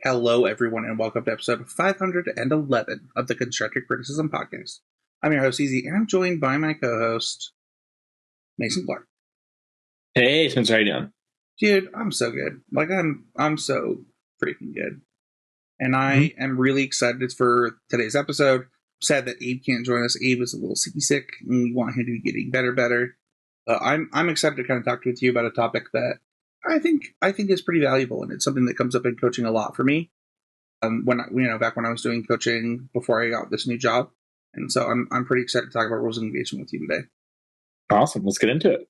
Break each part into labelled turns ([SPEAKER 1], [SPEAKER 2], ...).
[SPEAKER 1] Hello, everyone, and welcome to episode 511 of the Constructive Criticism Podcast. I'm your host, Easy, and I'm joined by my co-host, Mason Clark.
[SPEAKER 2] Hey, Spencer, how you doing?
[SPEAKER 1] Dude, I'm so good. I'm so freaking good. And I am really excited for today's episode. I'm sad that Abe can't join us. Abe is a little sick, and we want him to be getting better. I'm excited to kind of talk with you about a topic that I think is pretty valuable, and it's something that comes up in coaching a lot for me. Back when I was doing coaching before I got this new job, and so I'm pretty excited to talk about rules of engagement with you today.
[SPEAKER 2] Awesome, let's get into it.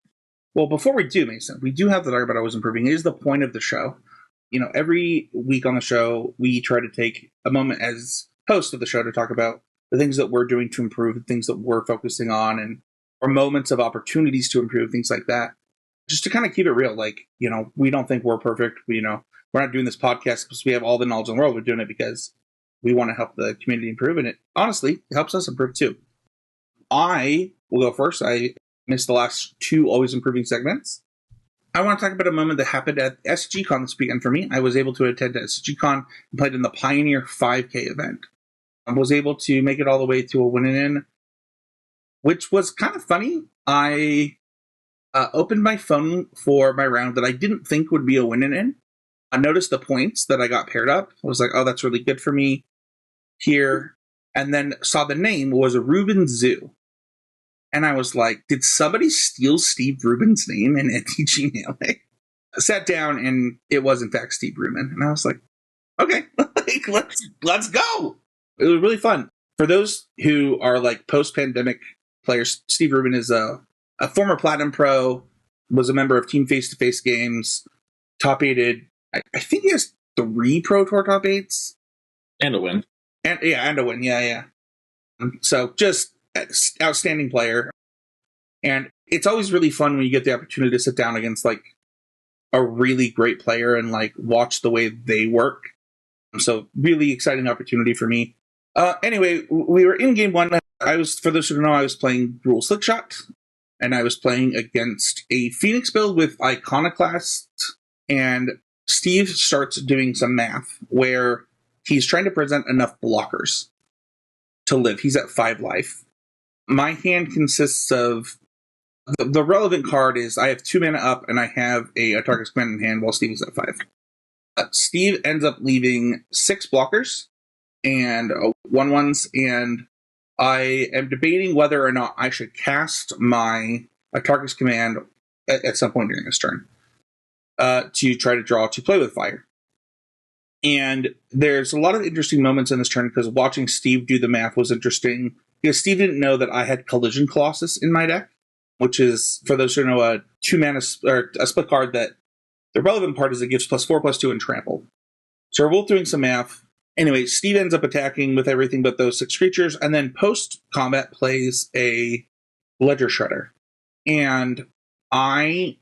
[SPEAKER 1] Well, before we do, Mason, we do have to talk about always improving. It is the point of the show. Every week on the show, we try to take a moment as host of the show to talk about the things that we're doing to improve, the things that we're focusing on, and or moments of opportunities to improve, things like that. Just to kind of keep it real, we don't think we're perfect. We're not doing this podcast because we have all the knowledge in the world. We're doing it because we want to help the community improve, and it honestly helps us improve too. I will go first. I missed the last two always improving segments. I want to talk about a moment that happened at SGCon this weekend for me. I was able to attend SGCon and played in the Pioneer 5K event. I was able to make it all the way to a win-in, which was kind of funny. I opened my phone for my round that I didn't think would be a win-in. I noticed the points that I got paired up. I was like, oh, that's really good for me here. And then saw the name was Ruben Zoo. And I was like, did somebody steal Steve Rubin's name in NTG Melee? I sat down and it was in fact Steve Rubin. And I was like, okay, let's go. It was really fun. For those who are like post-pandemic players, Steve Rubin is a former Platinum Pro, was a member of Team Face-to-Face Games, top-aided. I think he has 3 Pro Tour top 8s.
[SPEAKER 2] And a win.
[SPEAKER 1] And a win, yeah. So just outstanding player. And it's always really fun when you get the opportunity to sit down against like a really great player and like watch the way they work. So really exciting opportunity for me. Anyway, we were in game 1. For those who don't know, I was playing Gruul Slickshot, and I was playing against a Phoenix build with Iconoclast, and Steve starts doing some math where he's trying to present enough blockers to live. He's at 5 life. My hand consists of the relevant card is I have 2 mana up and I have a Autarchus Command in hand while Steve is at 5. Steve ends up leaving 6 blockers and 1/1s, and I am debating whether or not I should cast my Autarchus Command at some point during this turn to try to draw to play with fire. And there's a lot of interesting moments in this turn because watching Steve do the math was interesting because Steve didn't know that I had Collision Colossus in my deck, which is, for those who know, a 2 mana or a split card that the relevant part is it gives +4/+2 and trample. So we're both doing some math. Anyway, Steve ends up attacking with everything but those 6 creatures, and then post-combat plays a Ledger Shredder. And I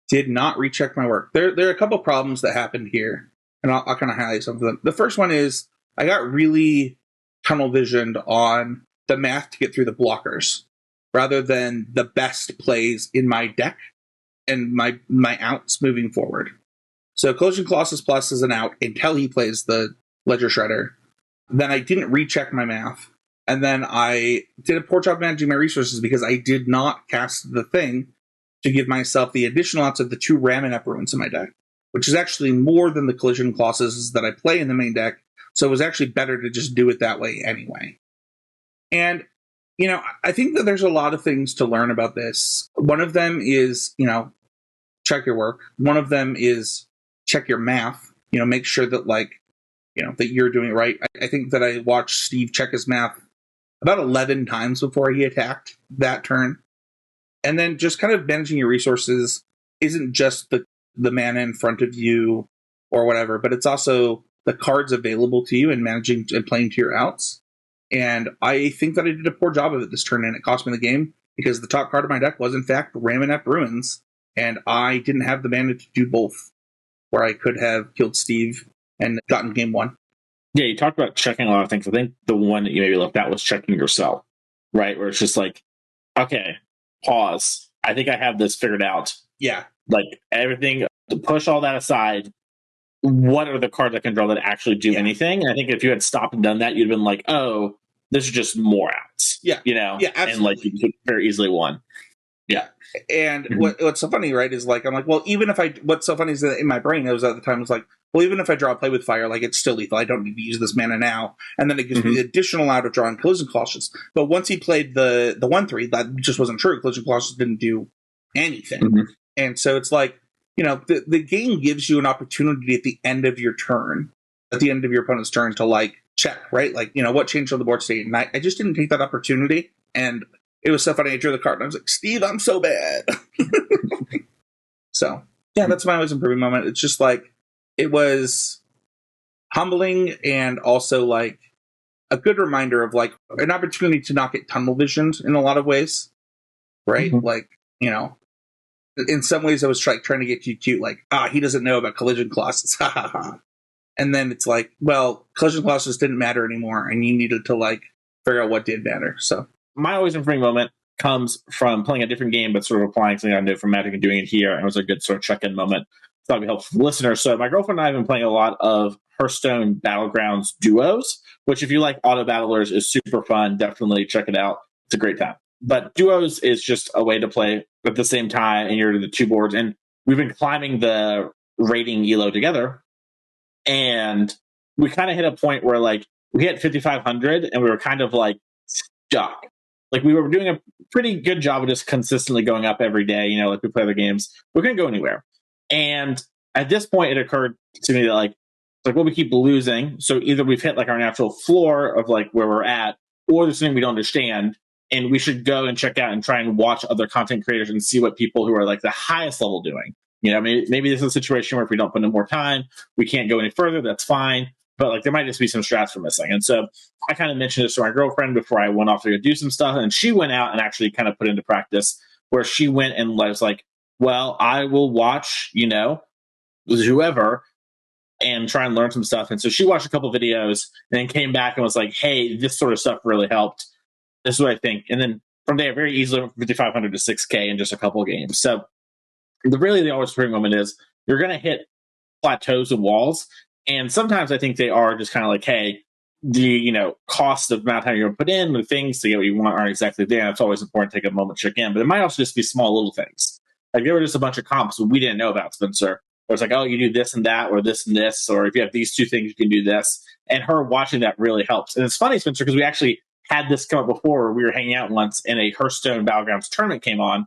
[SPEAKER 1] did not recheck my work. There are a couple problems that happened here, and I'll kind of highlight some of them. The first one is I got really tunnel visioned on the math to get through the blockers, rather than the best plays in my deck and my outs moving forward. So Collision Colossus Plus is an out until he plays the Ledger Shredder. Then I didn't recheck my math. And then I did a poor job managing my resources because I did not cast the thing to give myself the additional outs of the 2 Ramunap Ruins in my deck, which is actually more than the Collision Colossus that I play in the main deck. So it was actually better to just do it that way anyway. And I think that there's a lot of things to learn about this. One of them is, check your work. One of them is check your math. Make sure that that you're doing it right. I think that I watched Steve check his math about 11 times before he attacked that turn. And then just kind of managing your resources isn't just the mana in front of you or whatever, but it's also the cards available to you and managing and playing to your outs. And I think that I did a poor job of it this turn, and it cost me the game because the top card of my deck was, in fact, Ramunap Ruins, and I didn't have the mana to do both, where I could have killed Steve and gotten game 1.
[SPEAKER 2] Yeah, you talked about checking a lot of things. I think the one that you maybe left out was checking yourself, right? Where it's just like, okay, pause. I think I have this figured out.
[SPEAKER 1] Yeah.
[SPEAKER 2] Like everything, to push all that aside, what are the cards I can draw that actually do anything? And I think if you had stopped and done that, you'd have been like, oh, this is just more outs.
[SPEAKER 1] Yeah.
[SPEAKER 2] Yeah,
[SPEAKER 1] absolutely.
[SPEAKER 2] And like you could very easily won. Yeah.
[SPEAKER 1] And what's so funny, right, is like, I'm like, well, even if what's so funny is that in my brain, it was at the time, was like, well, even if I draw a Play with Fire, like, it's still lethal. I don't need to use this mana now. And then it gives me the additional out of drawing Collision Colossus. But once he played the 1/3, that just wasn't true. Collision Colossus didn't do anything. And so it's like, the game gives you an opportunity at the end of your turn, at the end of your opponent's turn, to, like, check, right? Like, what changed on the board state? And I just didn't take that opportunity. And it was so funny. I drew the card and I was like, Steve, I'm so bad. So, yeah, that's my always improving moment. It's just like, it was humbling and also like a good reminder of like an opportunity to not get tunnel visioned in a lot of ways. Right? Like, in some ways I was trying to get you cute, like, he doesn't know about Collision Colossus. Ha ha ha. And then it's like, well, Collision Colossus didn't matter anymore, and you needed to like figure out what did matter. So
[SPEAKER 2] my always improving moment comes from playing a different game, but sort of applying something I knew from Magic and doing it here. And it was a good sort of check-in moment. Thought it'd be helpful for listeners. So my girlfriend and I have been playing a lot of Hearthstone Battlegrounds Duos, which if you like auto battlers is super fun. Definitely check it out. It's a great time. But Duos is just a way to play at the same time, and you're the two boards. And we've been climbing the rating ELO together, and we kind of hit a point where like we hit 5,500, and we were kind of like stuck. Like we were doing a pretty good job of just consistently going up every day, like we play other games. We couldn't go anywhere. And at this point, it occurred to me that like, well, we keep losing. So either we've hit like our natural floor of like where we're at, or there's something we don't understand. And we should go and check out and try and watch other content creators and see what people who are like the highest level doing. Maybe this is a situation where if we don't put in more time, we can't go any further. That's fine. But like there might just be some strats we're missing. And so I kind of mentioned this to my girlfriend before I went off to go do some stuff. And she went out and actually kind of put into practice where she went and was like, well, I will watch, whoever and try and learn some stuff. And so she watched a couple videos and then came back and was like, hey, this sort of stuff really helped. This is what I think. And then from there, very easily went from 5,500 to 6K in just a couple of games. So the always spring moment is you're going to hit plateaus and walls. And sometimes I think they are just kind of like, hey, the cost of amount of time you're going to put in, the things to get what you want aren't exactly there. It's always important to take a moment to check in. But it might also just be small little things. Like there were just a bunch of comps we didn't know about, Spencer. It was like, oh, you do this and that, or this and this, or if you have these two things, you can do this. And her watching that really helps. And it's funny, Spencer, because we actually had this come up before where we were hanging out once and a Hearthstone Battlegrounds tournament came on,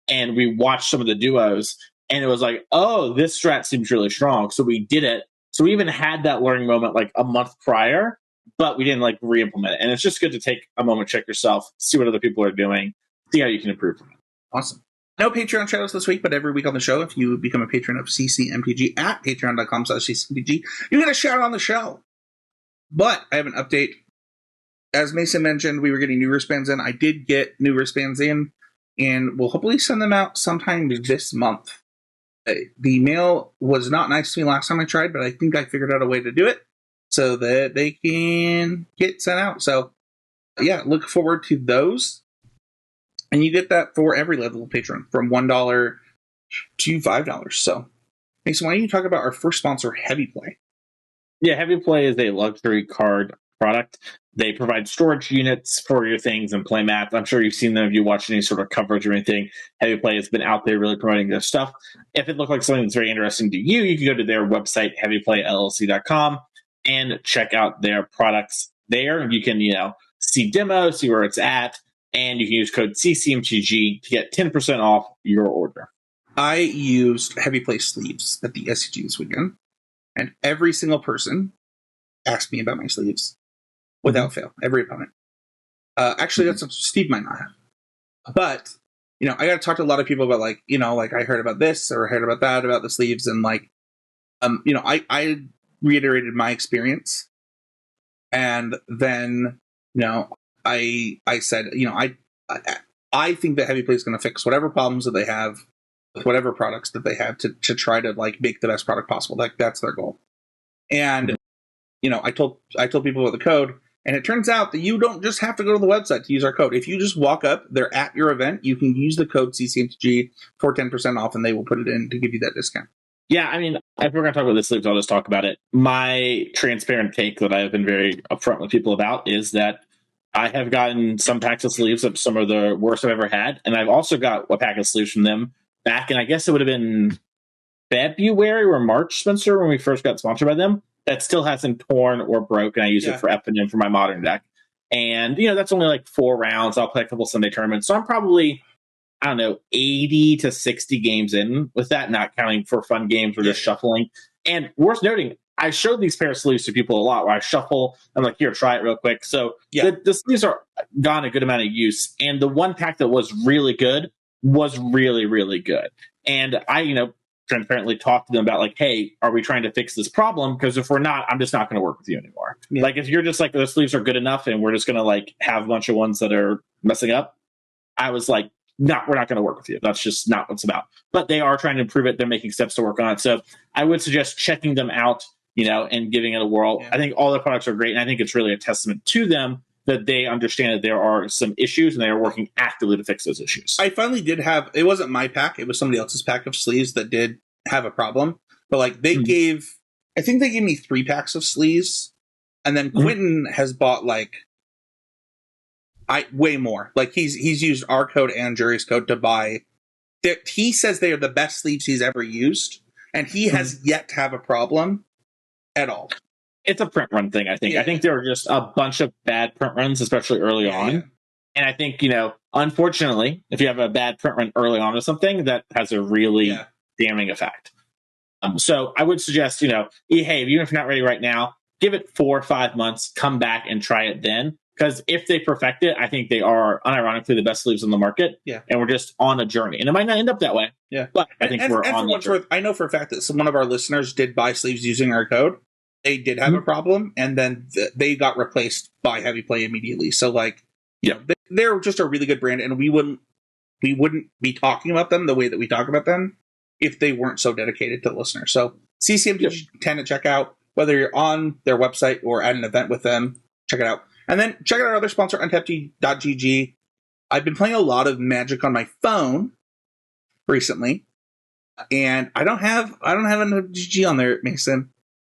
[SPEAKER 2] and we watched some of the duos, and it was like, oh, this strat seems really strong. So we did it. So we even had that learning moment like a month prior, but we didn't like re-implement it. And it's just good to take a moment, check yourself, see what other people are doing, see how you can improve from it.
[SPEAKER 1] Awesome. No Patreon shoutouts this week, but every week on the show, if you become a patron of CCMTG at patreon.com/CCMTG, you get a shout out on the show. But I have an update. As Mason mentioned, we were getting new wristbands in. I did get new wristbands in, and we'll hopefully send them out sometime this month. The mail was not nice to me last time I tried, but I think I figured out a way to do it so that they can get sent out. So, yeah, look forward to those. And you get that for every level of patron, from $1 to $5. So, Mason, why don't you talk about our first sponsor, Heavy Play?
[SPEAKER 2] Yeah, Heavy Play is a luxury card product. They provide storage units for your things and play mats. I'm sure you've seen them if you watch any sort of coverage or anything. Heavy Play has been out there really promoting their stuff. If it looked like something that's very interesting to you, you can go to their website, heavyplayllc.com, and check out their products there. You can, see demos, see where it's at, and you can use code CCMTG to get 10% off your order.
[SPEAKER 1] I used Heavy Play sleeves at the SCG this weekend, and every single person asked me about my sleeves. Without fail, every opponent. Actually, that's something Steve might not have. But, I got to talk to a lot of people about, like, I heard about this or I heard about that, about the sleeves. And, like, I reiterated my experience. And then, I said, I think that Heavy Play is going to fix whatever problems that they have with whatever products that they have to try to, like, make the best product possible. Like, that's their goal. And, I told people about the code. And it turns out that you don't just have to go to the website to use our code. If you just walk up, they're at your event, you can use the code CCMTG for 10% off, and they will put it in to give you that discount.
[SPEAKER 2] Yeah, I mean, if we're going to talk about the sleeves, I'll just talk about it. My transparent take that I've been very upfront with people about is that I have gotten some packs of sleeves of some of the worst I've ever had, and I've also got a pack of sleeves from them back, and I guess it would have been February or March, Spencer, when we first got sponsored by them. That still hasn't torn or broken. I use it for Eponym for my modern deck, and that's only like 4 rounds. I'll play a couple Sunday tournaments, so I'm probably, I don't know, 80 to 60 games in with that, not counting for fun games or just shuffling. And worth noting, I showed these pair of sleeves to people a lot where I shuffle. I'm like, here, try it real quick. So the sleeves are gone a good amount of use. And the one pack that was really good was really, really good. And I, transparently talked to them about like, hey, are we trying to fix this problem? Because if we're not, I'm just not going to work with you anymore. Yeah. Like if you're just like, the sleeves are good enough and we're just going to like have a bunch of ones that are messing up, I was like, no, we're not going to work with you. That's just not what it's about. But they are trying to improve it. They're making steps to work on it. So I would suggest checking them out, and giving it a whirl. Yeah. I think all their products are great. And I think it's really a testament to them that they understand that there are some issues and they are working actively to fix those issues.
[SPEAKER 1] I finally did have, it wasn't my pack, it was somebody else's pack of sleeves that did have a problem. But like they I think they gave me 3 packs of sleeves. And then Quentin has bought like way more. Like he's used our code and Jury's code to buy. He says they are the best sleeves he's ever used. And he has yet to have a problem at all.
[SPEAKER 2] It's a print run thing, I think. Yeah. I think there were just a bunch of bad print runs, especially early on. Yeah. And I think, unfortunately, if you have a bad print run early on or something, that has a really damning effect. So I would suggest, hey, even if you're not ready right now, give it 4 or 5 months, come back and try it then. Because if they perfect it, I think they are unironically the best sleeves on the market. Yeah. And we're just on a journey. And it might not end up that way. Yeah. But I think we're on the journey.
[SPEAKER 1] I know for a fact that one of our listeners did buy sleeves using our code. They did have a problem, and then they got replaced by Heavy Play immediately. So, like, they're just a really good brand, and we wouldn't be talking about them the way that we talk about them if they weren't so dedicated to the listener. So, CCMG10 to check out, whether you're on their website or at an event with them, check it out. And then check out our other sponsor, Untapped.gg. I've been playing a lot of Magic on my phone recently, and I don't have an GG on there, Mason.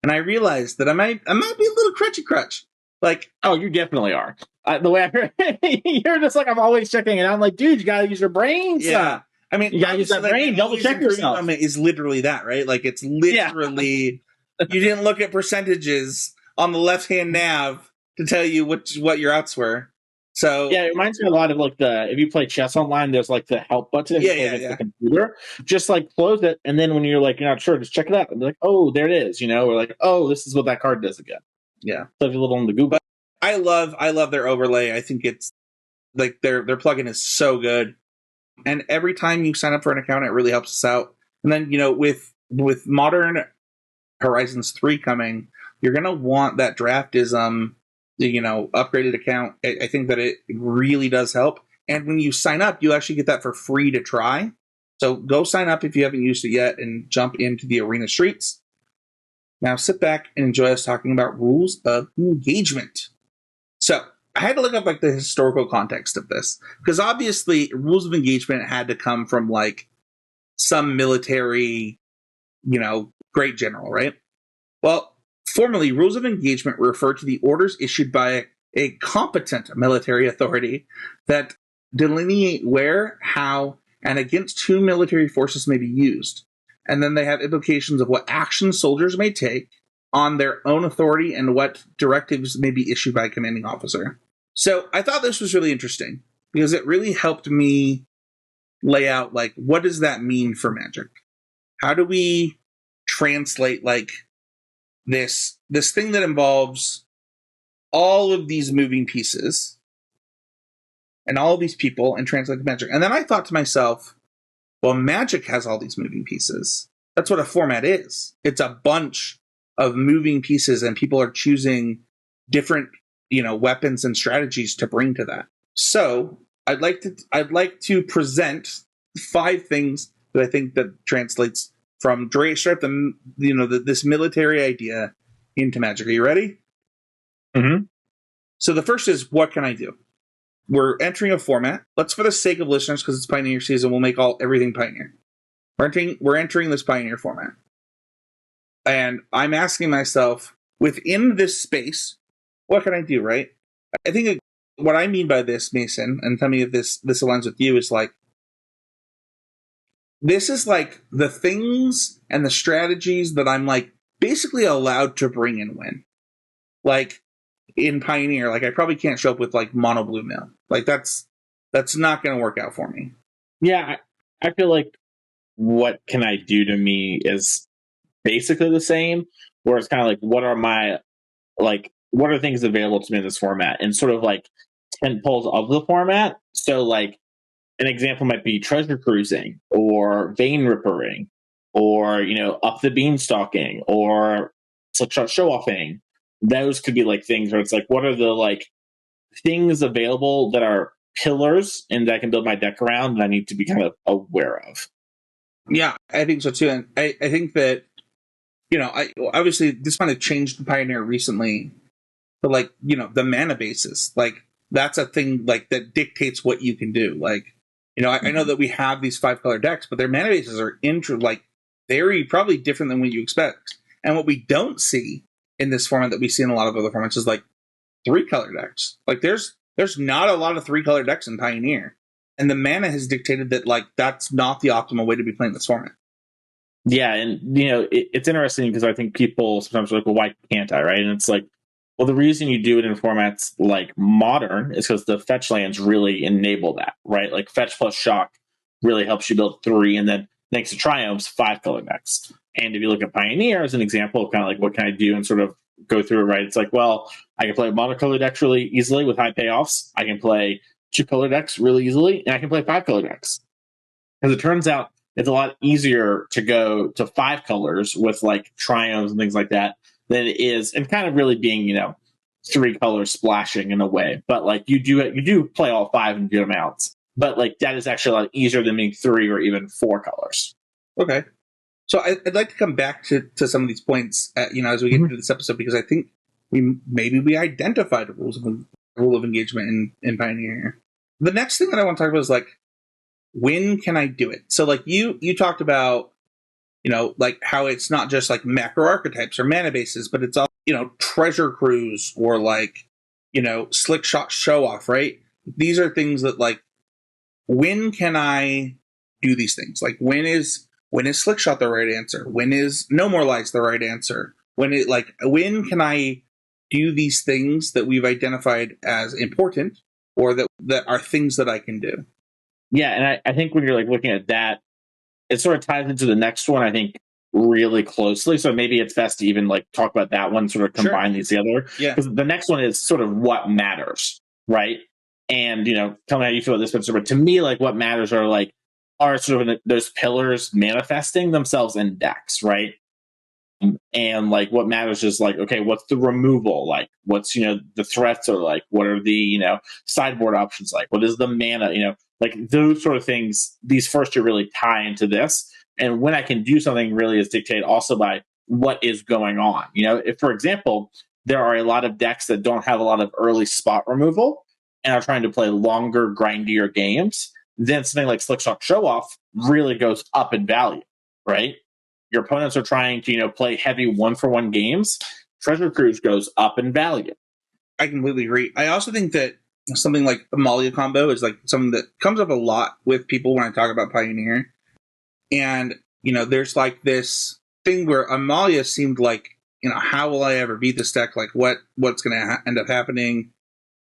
[SPEAKER 1] And I realized that I might be a little crutch. Like,
[SPEAKER 2] oh, you definitely are. The way I heard, you're just like, I'm always checking it. I'm like, dude, you gotta use your brain.
[SPEAKER 1] Yeah, I mean,
[SPEAKER 2] you gotta use that brain. Double check yourself.
[SPEAKER 1] Is literally that, right? Like, it's literally you didn't look at percentages on the left hand nav to tell you what your outs were. So
[SPEAKER 2] yeah, it reminds me a lot of like if you play chess online, there's like the help button. The computer. Just like close it, and then when you're like you're not sure, just check it out. And be like, oh, there it is. Or like, oh, this is what that card does again.
[SPEAKER 1] Yeah.
[SPEAKER 2] So if you look on the Google,
[SPEAKER 1] but I love their overlay. I think it's like their plugin is so good, and every time you sign up for an account, it really helps us out. And then with Modern Horizons 3 coming, you're gonna want that draftism. Upgraded account. I think that it really does help. And when you sign up, you actually get that for free to try. So go sign up if you haven't used it yet and jump into the arena streets. Now sit back and enjoy us talking about rules of engagement. So I had to look up like the historical context of this, because obviously rules of engagement had to come from like some military, great general, right? Well, formerly, rules of engagement refer to the orders issued by a competent military authority that delineate where, how, and against whom military forces may be used. And then they have implications of what actions soldiers may take on their own authority and what directives may be issued by a commanding officer. So I thought this was really interesting because it really helped me lay out, like, what does that mean for Magic? How do we translate, like, this thing that involves all of these moving pieces and all of these people and translate to Magic? And then I thought to myself, well, Magic has all these moving pieces. That's what a format is. It's a bunch of moving pieces, and people are choosing different, weapons and strategies to bring to that. So I'd like to present 5 things that I think that translates from straight this military idea into Magic. Are you ready?
[SPEAKER 2] Mm-hmm.
[SPEAKER 1] So the first is, what can I do? We're entering a format. Let's, for the sake of listeners, because it's Pioneer season, we'll make everything Pioneer. We're entering this Pioneer format. And I'm asking myself, within this space, what can I do, right? I think what I mean by this, Mason, and tell me if this aligns with you, is like, this is like the things and the strategies that I'm like basically allowed to bring and win. Like in Pioneer, like I probably can't show up with like mono blue mill. Like that's not going to work out for me.
[SPEAKER 2] Yeah, I feel like what can I do to me is basically the same, where it's kind of like, what are things available to me in this format, and sort of like tent poles of the format. So like an example might be treasure cruising or vein rippering or, up the beanstalking or slickshot show offing. Those could be like things where it's like, what are the like things available that are pillars and that I can build my deck around that I need to be kind of aware of.
[SPEAKER 1] Yeah, I think so too. And I think that, I obviously this kind of changed the Pioneer recently, but like, the mana bases, like that's a thing like that dictates what you can do. Like, I know that we have these 5-color decks, but their mana bases are very probably different than what you expect. And what we don't see in this format that we see in a lot of other formats is like 3-color decks. Like there's not a lot of 3-color decks in Pioneer. And the mana has dictated that like that's not the optimal way to be playing this format.
[SPEAKER 2] Yeah, and it's interesting because I think people sometimes are like, well, why can't I, right? And it's like, well, the reason you do it in formats like Modern is because the fetch lands really enable that, right? Like fetch plus shock really helps you build 3, and then thanks to Triumphs, 5-color decks. And if you look at Pioneer as an example of kind of like what can I do and sort of go through it, right? It's like, well, I can play monocolor decks really easily with high payoffs. I can play 2-color decks really easily, and I can play 5-color decks. Because it turns out it's a lot easier to go to 5 colors with like Triumphs and things like that than it is, and kind of really being, 3 colors splashing in a way. But like you do play all 5 in good amounts. But like that is actually a lot easier than being 3 or even 4 colors.
[SPEAKER 1] Okay. So I'd like to come back to some of these points, as we get into this episode, because I think we identified the rule of engagement in Pioneer. The next thing that I want to talk about is like, when can I do it? So like you talked about, like how it's not just like macro archetypes or mana bases, but it's all, treasure cruise or like, slick shot show off, right? These are things that like, when can I do these things? Like when is slick shot the right answer? When is no more lights the right answer? When can I do these things that we've identified as important or that are things that I can do?
[SPEAKER 2] Yeah, and I think when you're like looking at that, it sort of ties into the next one, I think, really closely. So maybe it's best to even like talk about that one, sort of combine these together.
[SPEAKER 1] Yeah.
[SPEAKER 2] Because the next one is sort of what matters, right? And, tell me how you feel about this, Spencer, but to me, like what matters are sort of those pillars manifesting themselves in decks, right? And like what matters is like, okay, what's the removal like? What's, the threats are like? What are the, sideboard options like? What is the mana, like those sort of things, these first two really tie into this. And when I can do something really is dictated also by what is going on. If, for example, there are a lot of decks that don't have a lot of early spot removal and are trying to play longer, grindier games, then something like Slickshot Show Off really goes up in value, right? Your opponents are trying to, play heavy 1-for-1 games. Treasure Cruise goes up in value.
[SPEAKER 1] I completely agree. I also think that something like Amalia combo is like something that comes up a lot with people when I talk about Pioneer. And, there's like this thing where Amalia seemed like, how will I ever beat this deck? Like what's going to end up happening?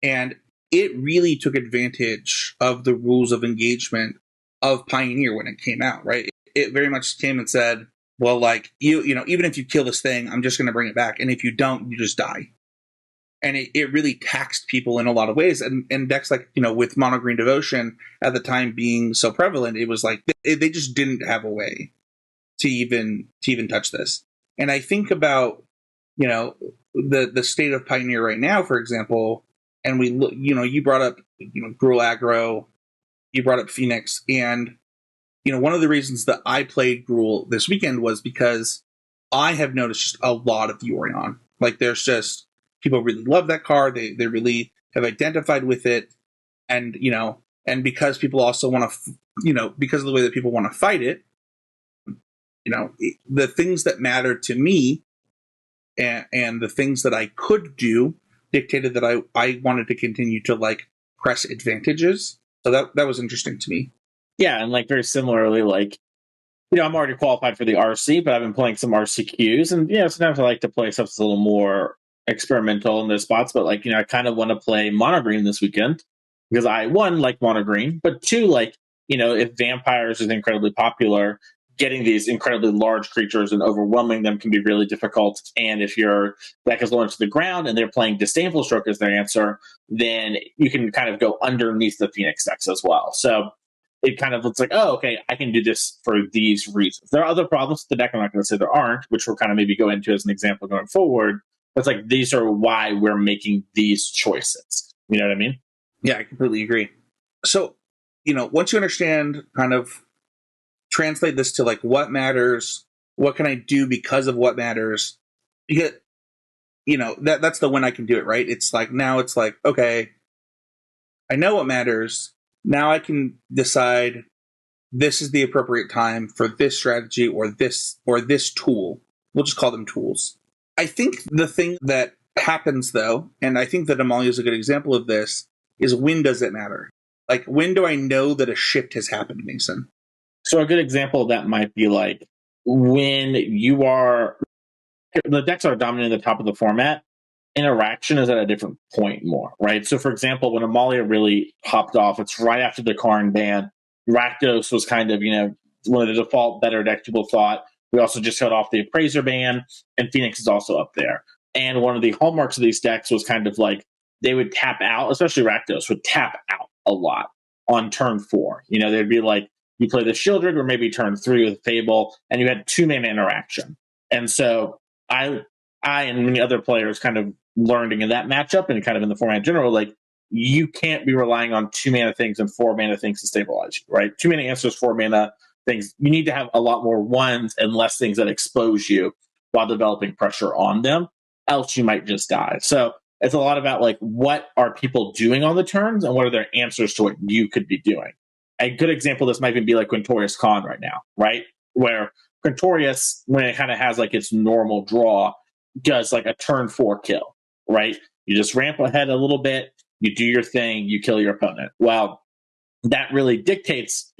[SPEAKER 1] And it really took advantage of the rules of engagement of Pioneer when it came out, right? It very much came and said, well, like, even if you kill this thing, I'm just going to bring it back. And if you don't, you just die. And it really taxed people in a lot of ways. And decks like, with Mono Green Devotion at the time being so prevalent, it was like they just didn't have a way to even touch this. And I think about, the state of Pioneer right now, for example, and we look, you brought up, Gruul Aggro, you brought up Phoenix, and one of the reasons that I played Gruul this weekend was because I have noticed just a lot of Yorion. Like there's just people really love that card. They really have identified with it, and and because people also want to, because of the way that people want to fight it, the things that mattered to me and the things that I could do dictated that I wanted to continue to like press advantages. So that was interesting to me.
[SPEAKER 2] Yeah, and like very similarly, like, I'm already qualified for the RC, but I've been playing some RCQs, and sometimes I like to play stuff that's a little more experimental in those spots. But like, I kind of want to play mono green this weekend because I, one, like mono green, but two, like, if vampires is incredibly popular, getting these incredibly large creatures and overwhelming them can be really difficult. And if your deck is low to the ground and they're playing Disdainful Stroke as their answer, then you can kind of go underneath the Phoenix decks as well. So it kind of looks like, oh, okay, I can do this for these reasons. There are other problems with the deck. I'm not going to say there aren't, which we'll kind of maybe go into as an example going forward. But it's like, these are why we're making these choices. You know what I mean?
[SPEAKER 1] Yeah, I completely agree. So, once you understand, kind of translate this to like what matters, what can I do because of what matters, you get, that's the when I can do it, right? It's like, now it's like, okay, I know what matters. Now I can decide this is the appropriate time for this strategy or this tool. We'll just call them tools. I think the thing that happens, though, and I think that Amalia is a good example of this, is when does it matter? Like, when do I know that a shift has happened, Mason?
[SPEAKER 2] So a good example of that might be like when the decks are dominant at the top of the format, interaction is at a different point more, right? So for example, when Amalia really popped off, it's right after the Karn ban. Rakdos was kind of, one of the default better decks people thought. We also just held off the Appraiser ban, and Phoenix is also up there. And one of the hallmarks of these decks was kind of like they would tap out, especially Rakdos would tap out a lot on turn 4. They'd be like, you play the Shieldred, or maybe turn 3 with Fable, and you had 2-mana interaction. And so I and many other players kind of learning in that matchup and kind of in the format in general, like, you can't be relying on 2-mana things and 4-mana things to stabilize you, right? 2-mana answers, 4-mana things. You need to have a lot more ones and less things that expose you while developing pressure on them. Else you might just die. So it's a lot about like, what are people doing on the turns and what are their answers to what you could be doing? A good example of this might even be like Quintorius Con right now, right? Where Quintorius, when it kind of has like its normal draw, does like a turn 4 kill, right? You just ramp ahead a little bit, you do your thing, you kill your opponent. Well, that really dictates,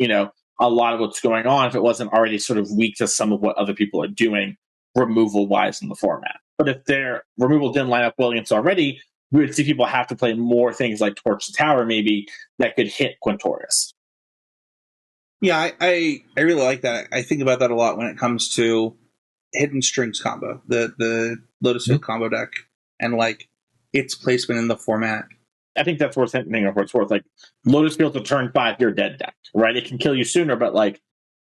[SPEAKER 2] a lot of what's going on if it wasn't already sort of weak to some of what other people are doing removal-wise in the format. But if their removal didn't line up well against already, we would see people have to play more things like Torch the Tower maybe that could hit Quintorius.
[SPEAKER 1] Yeah, I really like that. I think about that a lot when it comes to Hidden Strings combo, the Lotus Field combo deck, and like its placement in the format.
[SPEAKER 2] I think that's worth hitting for it's worth. Like, Lotus Field to turn 5, you're dead deck, right? It can kill you sooner, but like,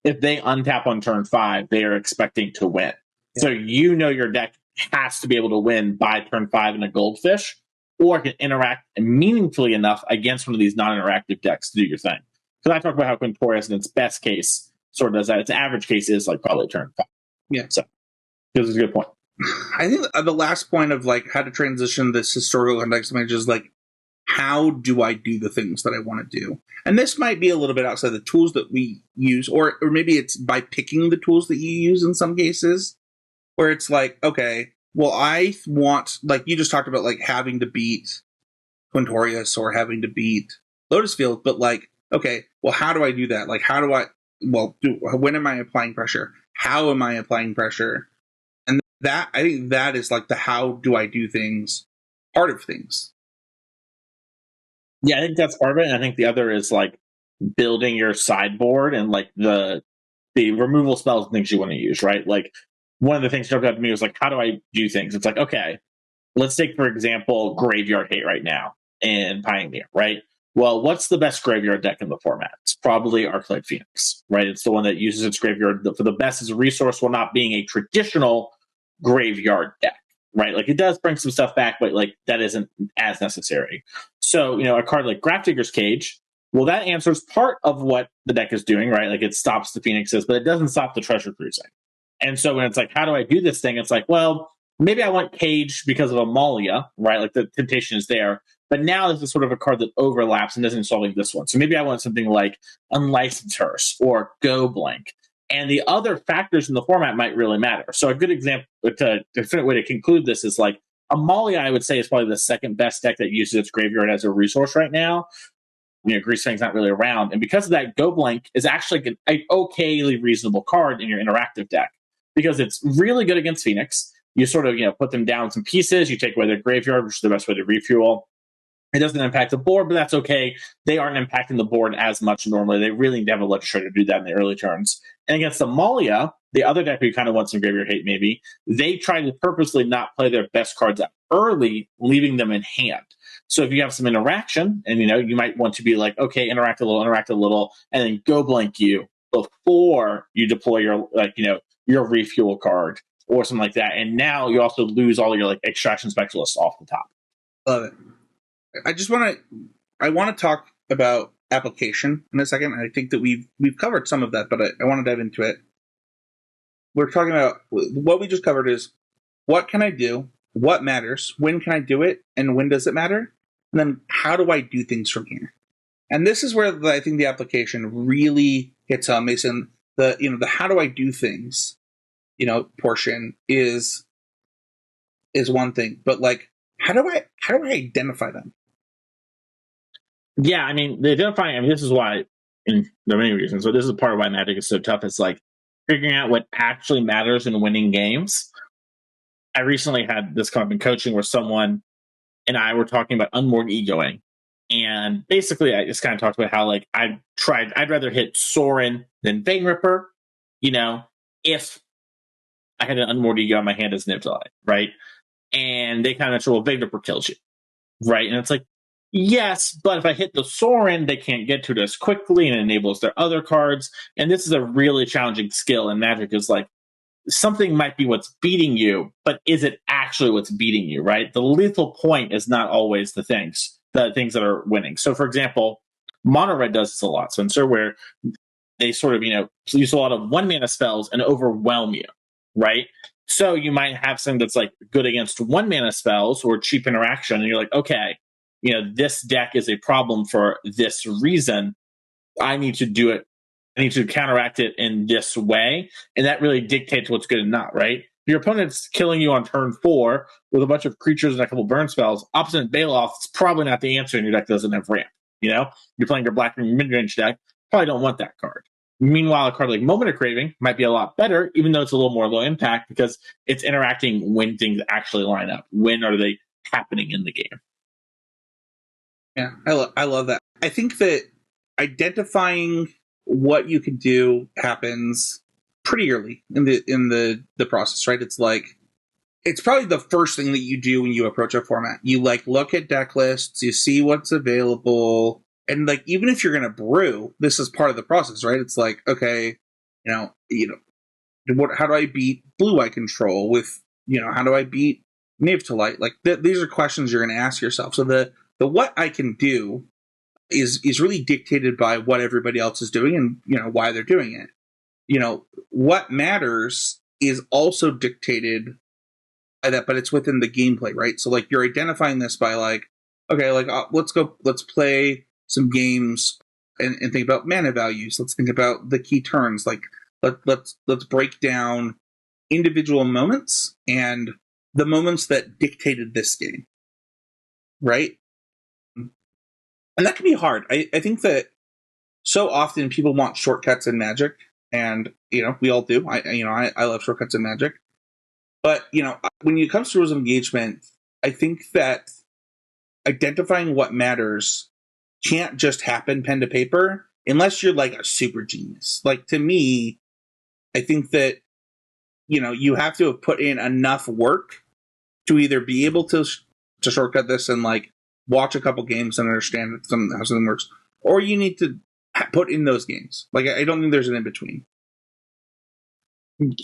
[SPEAKER 2] if they untap on turn 5, they are expecting to win. Yeah. So your deck has to be able to win by turn 5 in a Goldfish, or can interact meaningfully enough against one of these non-interactive decks to do your thing. Because I talk about how Quintorius in its best case sort of does that. Its average case is like probably turn 5.
[SPEAKER 1] Yeah.
[SPEAKER 2] So this is a good point.
[SPEAKER 1] I think the last point of like how to transition this historical context image is like, how do I do the things that I want to do? And this might be a little bit outside the tools that we use, or maybe it's by picking the tools that you use in some cases, where it's like, okay, well, I want, like you just talked about, like having to beat Quintorius or having to beat Lotus Field, but like, okay, well, how do I do that? Like, when am I applying pressure? How am I applying pressure? And that, I think that is like the how do I do things part of things.
[SPEAKER 2] Yeah, I think that's part of it. And I think the other is like building your sideboard and like the removal spells and things you want to use, right? Like, one of the things that jumped out to me was like, how do I do things? It's like, okay, let's take, for example, Graveyard Hate right now in Pioneer, right? Well, what's the best graveyard deck in the format? It's probably Arclight Phoenix, right? It's the one that uses its graveyard for the best as a resource while not being a traditional graveyard deck, right? Like, it does bring some stuff back, but like that isn't as necessary. So, a card like Grafdigger's Cage, well, that answers part of what the deck is doing, right? Like, it stops the Phoenixes, but it doesn't stop the treasure cruising. And so when it's like, how do I do this thing? It's like, well, maybe I want Cage because of Amalia, right? Like, the temptation is there. But now this is sort of a card that overlaps and isn't solving this one. So maybe I want something like Unlicensed Hearse or Go Blank. And the other factors in the format might really matter. So a good example, a different way to conclude this is like Amalia, I would say, is probably the second best deck that uses its graveyard as a resource right now. Greasefang's not really around. And because of that, Go Blank is actually an okayly reasonable card in your interactive deck because it's really good against Phoenix. You sort of, put them down some pieces. You take away their graveyard, which is the best way to refuel. It doesn't impact the board, but that's okay. They aren't impacting the board as much normally. They really need to have a Legislator do that in the early turns. And against Amalia, the other deck who kind of wants some graveyard hate maybe, they try to purposely not play their best cards up early, leaving them in hand. So if you have some interaction, and you might want to be like, okay, interact a little, and then Go Blank you before you deploy your your refuel card or something like that. And now you also lose all your extraction specialists off the top.
[SPEAKER 1] Love it. I want to talk about application in a second. I think that we've covered some of that, but I want to dive into it. We're talking about what we just covered is what can I do, what matters, when can I do it, and when does it matter, and then how do I do things from here. And this is where I think the application really hits home. Mason, the how do I do things, portion is one thing, but how do I identify them?
[SPEAKER 2] Yeah, the identifying, this is why, and there are many reasons, but this is part of why Magic is so tough. It's figuring out what actually matters in winning games. I recently had this come up in coaching where someone and I were talking about unmoored egoing. And basically, I just kind of talked about how, I'd rather hit Sorin than Vein Ripper, if I had an unmoored ego on my hand as Nibdelite, right? And they kind of mentioned, well, Vein Ripper kills you, right? And it's yes, but if I hit the Sorin, they can't get to it as quickly and it enables their other cards. And this is a really challenging skill. And Magic is something might be what's beating you, but is it actually what's beating you, right? The lethal point is not always the things that are winning. So, for example, Mono Red does this a lot. So, where they sort of, use a lot of 1-mana spells and overwhelm you, right? So you might have something that's good against 1-mana spells or cheap interaction, and you're okay, this deck is a problem for this reason. I need to do it. I need to counteract it in this way. And that really dictates what's good and not, right? Your opponent's killing you on turn 4 with a bunch of creatures and a couple burn spells. Opposite Baloth is probably not the answer, and your deck doesn't have ramp. You're playing your Black Ring mid-range deck, probably don't want that card. Meanwhile, a card like Moment of Craving might be a lot better, even though it's a little more low impact, because it's interacting when things actually line up. When are they happening in the game?
[SPEAKER 1] Yeah, I love that. I think that identifying what you can do happens pretty early in the process, right? It's probably the first thing that you do when you approach a format. You look at deck lists, you see what's available, and even if you're going to brew, this is part of the process, right? It's okay, how do I beat blue-eye control with, how do I beat Nibdelite? These are questions you're going to ask yourself. So the what I can do is really dictated by what everybody else is doing and, why they're doing it. What matters is also dictated by that, but it's within the gameplay, right? So you're identifying this by let's play some games and think about mana values. Let's think about the key turns. Let's break down individual moments and the moments that dictated this game, right? And that can be hard. I think that so often people want shortcuts in Magic, and we all do. I love shortcuts in Magic, but when it comes to rules of engagement, I think that identifying what matters can't just happen pen to paper unless you're a super genius. To me, I think that you have to have put in enough work to either be able to shortcut this and watch a couple games and understand how something works, or you need to put in those games. I don't think there's an in-between.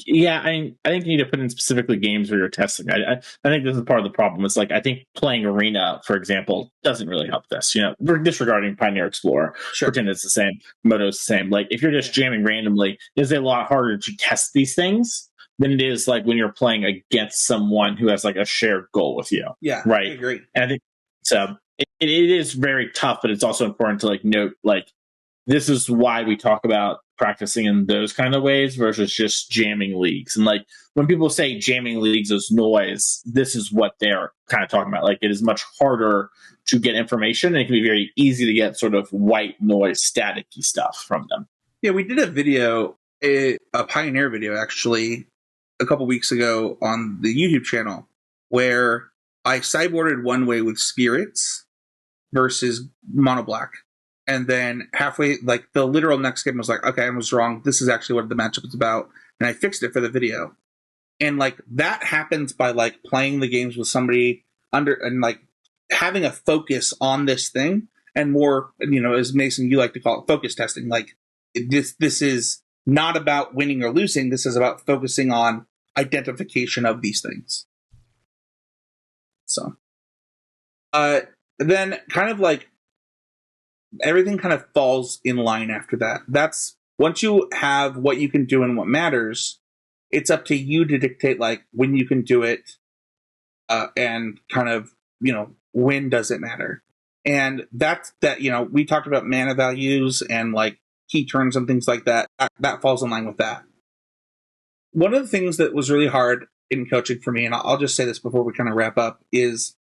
[SPEAKER 2] Yeah, I think you need to put in specifically games where you're testing. I think this is part of the problem. It's I think playing Arena, for example, doesn't really help this. We're disregarding Pioneer Explorer.
[SPEAKER 1] Sure.
[SPEAKER 2] Pretend it's the same. Moto's the same. If you're just jamming randomly, it's a lot harder to test these things than it is when you're playing against someone who has a shared goal with you.
[SPEAKER 1] Yeah,
[SPEAKER 2] right.
[SPEAKER 1] I agree.
[SPEAKER 2] And I think so. It is very tough, but it's also important to note this is why we talk about practicing in those kind of ways versus just jamming leagues. And like when people say jamming leagues is noise, this is what they're kind of talking about. Like it is much harder to get information, and it can be very easy to get sort of white noise, staticky stuff from them.
[SPEAKER 1] Yeah, we did a video, a Pioneer video actually, a couple weeks ago on the YouTube channel where I sideboarded one way with spirits versus mono black. And then halfway, like the literal next game was like, okay, I was wrong. This is actually what the matchup is about. And I fixed it for the video. And like that happens by like playing the games with somebody under and like having a focus on this thing and more, as Mason, you like to call it, focus testing. Like this is not about winning or losing. This is about focusing on identification of these things. So, then kind of like everything kind of falls in line after that. That's once you have what you can do and what matters, it's up to you to dictate like when you can do it, and kind of, when does it matter? And that's that, we talked about mana values and like key turns and things like that. That falls in line with that. One of the things that was really hard in coaching for me, and I'll just say this before we kind of wrap up, is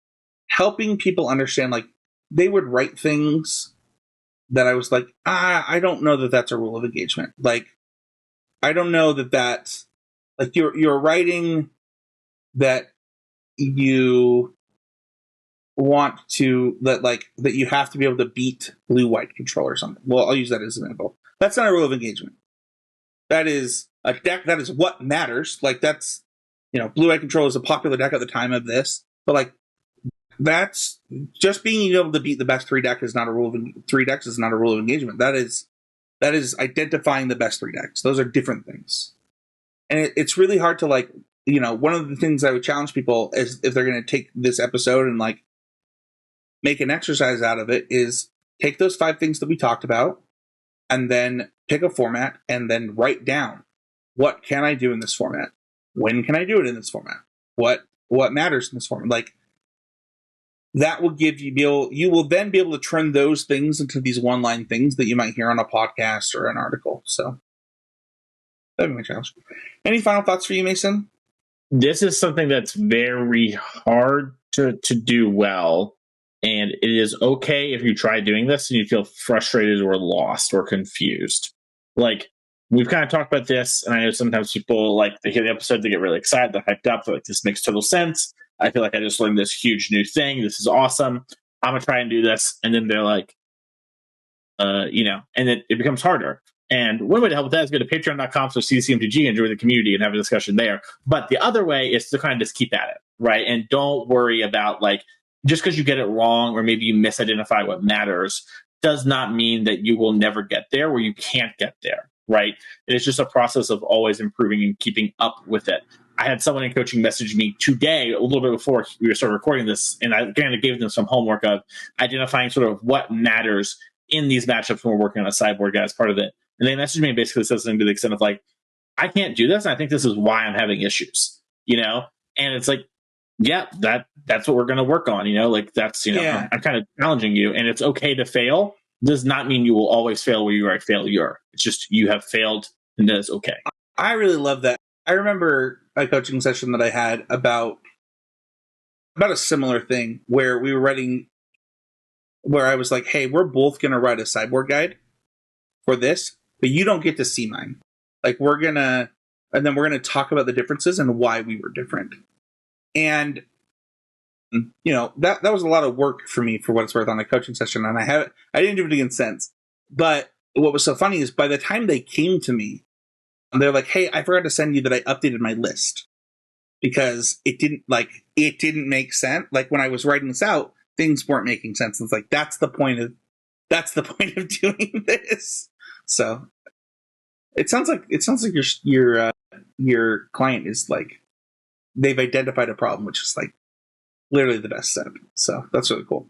[SPEAKER 1] helping people understand, like, they would write things that I was like, I don't know that that's a rule of engagement. Like, I don't know that that's, like, you're writing that you want to, that you have to be able to beat blue-white control or something. Well, I'll use that as an example. That's not a rule of engagement. That is a deck, that is what matters. Like, that's, blue-white control is a popular deck at the time of this, but, like, that's just being able to beat the best three decks is not a rule of engagement. That is identifying the best three decks. Those are different things. And it's really hard to, like, one of the things I would challenge people is, if they're going to take this episode and like make an exercise out of it, is take those 5 things that we talked about and then pick a format and then write down, what can I do in this format? When can I do it in this format? What matters in this format? Like, that will give you will then be able to turn those things into these one-line things that you might hear on a podcast or an article. So that'd be my challenge. Any final thoughts for you, Mason?
[SPEAKER 2] This is something that's very hard to do well. And it is okay if you try doing this and you feel frustrated or lost or confused. Like, we've kind of talked about this, and I know sometimes people, like, they hear the episode, they get really excited, they're hyped up, they're like, this makes total sense. I feel like I just learned this huge new thing. This is awesome. I'm going to try and do this. And then they're like, and then it becomes harder. And one way to help with that is go to patreon.com/CCMTG and join the community and have a discussion there. But the other way is to kind of just keep at it, right? And don't worry about, like, just because you get it wrong or maybe you misidentify what matters does not mean that you will never get there or you can't get there, right? It's just a process of always improving and keeping up with it. I had someone in coaching message me today, a little bit before we started recording this, and I kind of gave them some homework of identifying sort of what matters in these matchups when we're working on a sideboard guy as part of it. And they messaged me and basically said something to the extent of, like, I can't do this, and I think this is why I'm having issues, And it's like, yeah, that's what we're going to work on, Like, that's, I'm kind of challenging you, and it's okay to fail. Does not mean you will always fail where you are a failure. It's just you have failed, and that is okay.
[SPEAKER 1] I really love that. I remember a coaching session that I had about a similar thing where we were writing, where I was like, hey, we're both going to write a sideboard guide for this, but you don't get to see mine. Like, and then we're going to talk about the differences and why we were different. And, that was a lot of work for me, for what it's worth, on a coaching session. And I didn't do it again since. But what was so funny is, by the time they came to me, they're like, hey, I forgot to send you that I updated my list because it didn't make sense. Like, when I was writing this out, things weren't making sense. It's like, that's the point of doing this. So it sounds like your client is like, they've identified a problem, which is like literally the best step. So that's really cool.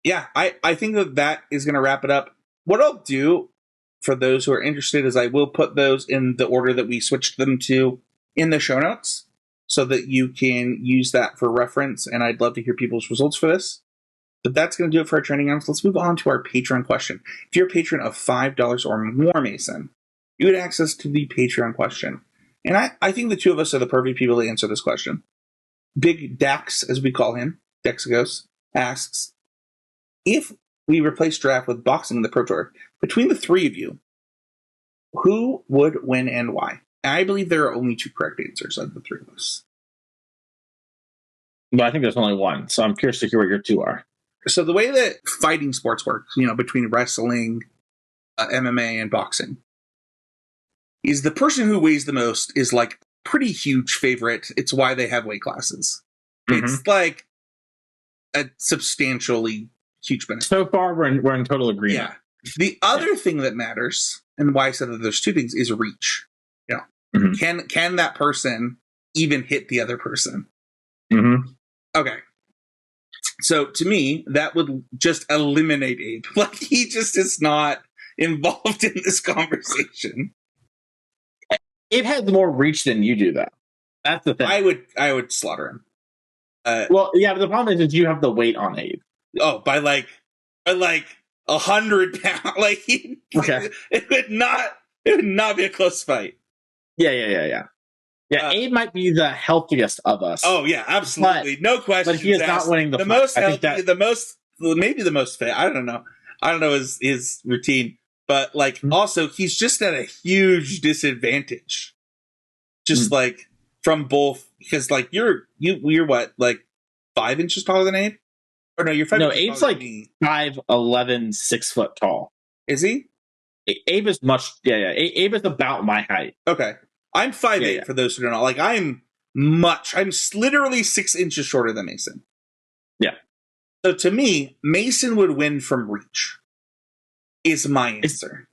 [SPEAKER 1] Yeah, I think that is going to wrap it up. What I'll do, for those who are interested, is I will put those in the order that we switched them to in the show notes so that you can use that for reference. And I'd love to hear people's results for this. But that's going to do it for our training rounds. Let's move on to our Patreon question. If you're a patron of $5 or more, Mason, you get access to the Patreon question. And I think the two of us are the perfect people to answer this question. Big Dax, as we call him, Dexagos, asks, if we replace draft with boxing in the Pro Tour, between the three of you, who would win and why? And I believe there are only two correct answers of the three of us.
[SPEAKER 2] But I think there's only one, so I'm curious to hear what your two are.
[SPEAKER 1] So the way that fighting sports work, between wrestling, MMA, and boxing, is the person who weighs the most is like pretty huge favorite. It's why they have weight classes. Mm-hmm. It's like a substantially huge benefit.
[SPEAKER 2] So far, we're in total agreement.
[SPEAKER 1] Yeah. The other thing that matters, and why I said that there's two things, is reach. Mm-hmm. Can that person even hit the other person?
[SPEAKER 2] Mm-hmm.
[SPEAKER 1] Okay. So to me, that would just eliminate Abe. Like, he just is not involved in this conversation.
[SPEAKER 2] Abe has more reach than you do, though. That's the thing.
[SPEAKER 1] I would slaughter him.
[SPEAKER 2] Well, yeah, but the problem is you have the weight on Abe.
[SPEAKER 1] Oh, by 100 pounds. Like,
[SPEAKER 2] okay.
[SPEAKER 1] It would not be a close fight.
[SPEAKER 2] Yeah, Abe might be the healthiest of us.
[SPEAKER 1] Oh yeah, absolutely, no question.
[SPEAKER 2] But he is not winning the
[SPEAKER 1] most healthy, maybe the most fit. I don't know his routine, but also he's just at a huge disadvantage. Just from both, because you're what, 5 inches taller than Abe? Or no, you're 5 inches
[SPEAKER 2] Abe's
[SPEAKER 1] taller
[SPEAKER 2] than 5'11", 6 foot tall.
[SPEAKER 1] Is he?
[SPEAKER 2] Abe is much. Yeah. Abe is about my height.
[SPEAKER 1] Okay. I'm 5'8", for those who don't know. I'm literally 6 inches shorter than Mason.
[SPEAKER 2] Yeah.
[SPEAKER 1] So to me, Mason would win from reach, is my answer.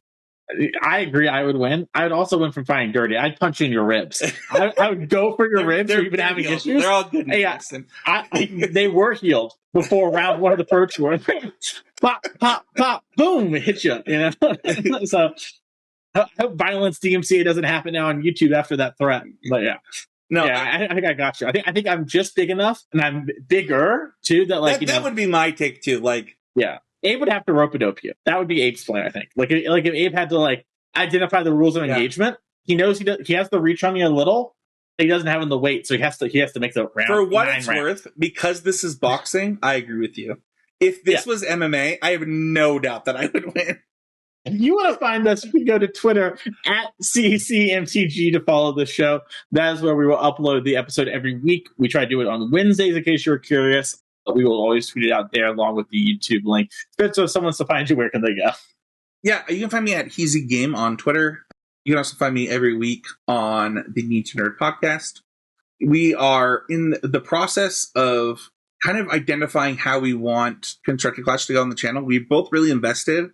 [SPEAKER 2] I agree. I would win. I would also win from fighting dirty. I'd punch you in your ribs. I would go for your ribs. You've been having issues.
[SPEAKER 1] They're all good.
[SPEAKER 2] They were healed before round one of the Pro Tour. Pop, pop, pop, boom! It hit you. So I hope Violence DMCA doesn't happen now on YouTube after that threat. But yeah. No, I think I got you. I think I'm just big enough, and I'm bigger too. That
[SPEAKER 1] would be my take too.
[SPEAKER 2] Yeah, Abe would have to rope-a-dope you. That would be Abe's plan, I think. If Abe had to identify the rules of engagement, he knows he has to reach on you a little. He doesn't have in the weight, so he has to make the round.
[SPEAKER 1] For what it's worth, because this is boxing, I agree with you. If this was MMA, I have no doubt that I would win.
[SPEAKER 2] If you want to find us, you can go to Twitter at CCMTG to follow the show. That is where we will upload the episode every week. We try to do it on Wednesdays in case you're curious, but we will always tweet it out there along with the YouTube link. So if someone wants to find you, where can they go?
[SPEAKER 1] Yeah, you can find me at Heezy Game on Twitter. You can also find me every week on the Need to Nerd podcast. We are in the process of kind of identifying how we want Constructed Clash to go on the channel. We both really invested,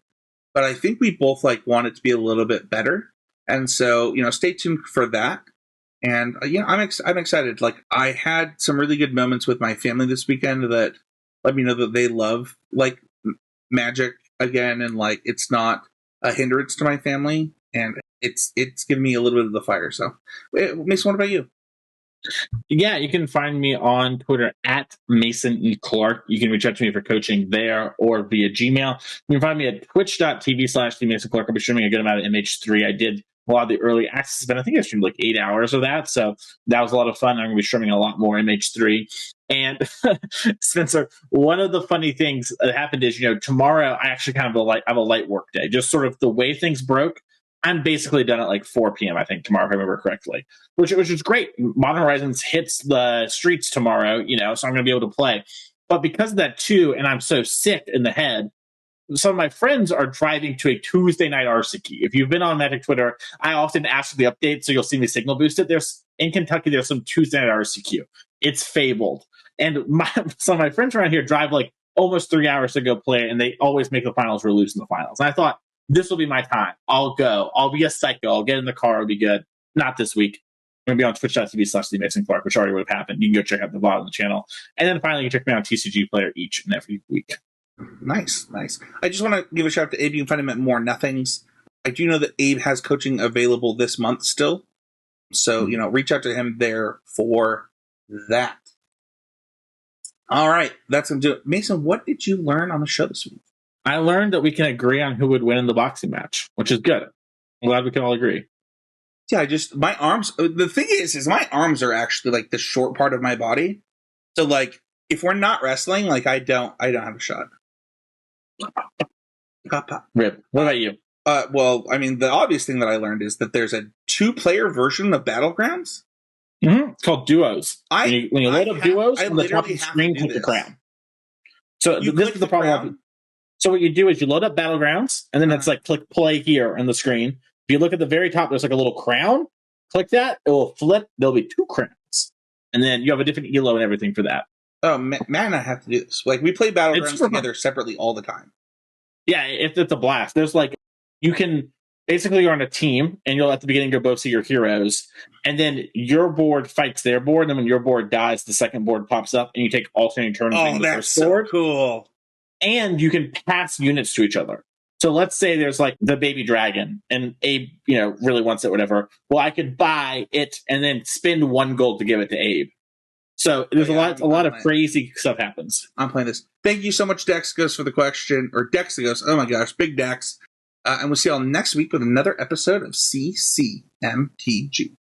[SPEAKER 1] but I think we both want it to be a little bit better. And so, stay tuned for that. And I'm excited. I had some really good moments with my family this weekend that let me know that they love Magic again, and it's not a hindrance to my family, and it's given me a little bit of the fire. So, Mason, what about you?
[SPEAKER 2] Yeah, you can find me on Twitter at Mason E. Clark. You can reach out to me for coaching there or via Gmail. You can find me at twitch.tv/TMasonClark. I'll be streaming a good amount of MH3. I did a lot of the early access, but I think I streamed 8 hours of that. So that was a lot of fun. I'm going to be streaming a lot more MH3. And Spencer, one of the funny things that happened is, tomorrow I actually kind of have a light work day. Just sort of the way things broke. I'm basically done at 4 p.m. I think tomorrow, if I remember correctly, which is great. Modern Horizons hits the streets tomorrow, so I'm going to be able to play. But because of that too, and I'm so sick in the head, some of my friends are driving to a Tuesday night RCQ. If you've been on Magic Twitter, I often ask for the update, so you'll see me signal boost it. In Kentucky, there's some Tuesday night RCQ. It's fabled, and some of my friends around here drive almost 3 hours to go play, and they always make the finals or lose in the finals. And I thought, this will be my time. I'll go. I'll be a psycho. I'll get in the car. It'll be good. Not this week. I'm going to be on twitch.tv/TMasonClark, which already would have happened. You can go check out the bottom of the channel. And then finally, you can check me out on TCG Player each and every week.
[SPEAKER 1] Nice. I just want to give a shout out to Abe. You can find him at More Nothings. I do know that Abe has coaching available this month still. So, reach out to him there for that. All right. That's going to do it. Mason, what did you learn on the show this week?
[SPEAKER 2] I learned that we can agree on who would win in the boxing match, which is good. I'm glad we can all agree.
[SPEAKER 1] Yeah, my arms. The thing is my arms are actually like the short part of my body. So like, if we're not wrestling, like I don't have a shot.
[SPEAKER 2] Rip. What about you?
[SPEAKER 1] Well, I mean, the obvious thing that I learned is that there's a 2-player version of Battlegrounds.
[SPEAKER 2] Mm-hmm. It's called Duos. When you load up Duos, on the top of the screen, click the crown. So this is the problem. So what you do is you load up Battlegrounds, and then it's like click play here on the screen. If you look at the very top, there's like a little crown. Click that. It will flip. There'll be 2 crowns. And then you have a different elo and everything for that.
[SPEAKER 1] Oh, man, I have to do this. Like, we play Battlegrounds together separately all the time.
[SPEAKER 2] Yeah, it's a blast. There's like, you can, basically you're on a team, and you'll at the beginning go both see your heroes, and then your board fights their board, and then when your board dies, the second board pops up, and you take alternating turns.
[SPEAKER 1] Oh, that's so cool.
[SPEAKER 2] And you can pass units to each other. So let's say there's like the baby dragon, and Abe, really wants it, whatever. Well, I could buy it and then spend 1 gold to give it to Abe. So there's a lot of crazy stuff happens.
[SPEAKER 1] I'm playing this. Thank you so much, Dexagos, for the question, or Dexagos. Oh my gosh, big Dex. And we'll see y'all next week with another episode of CCMTG.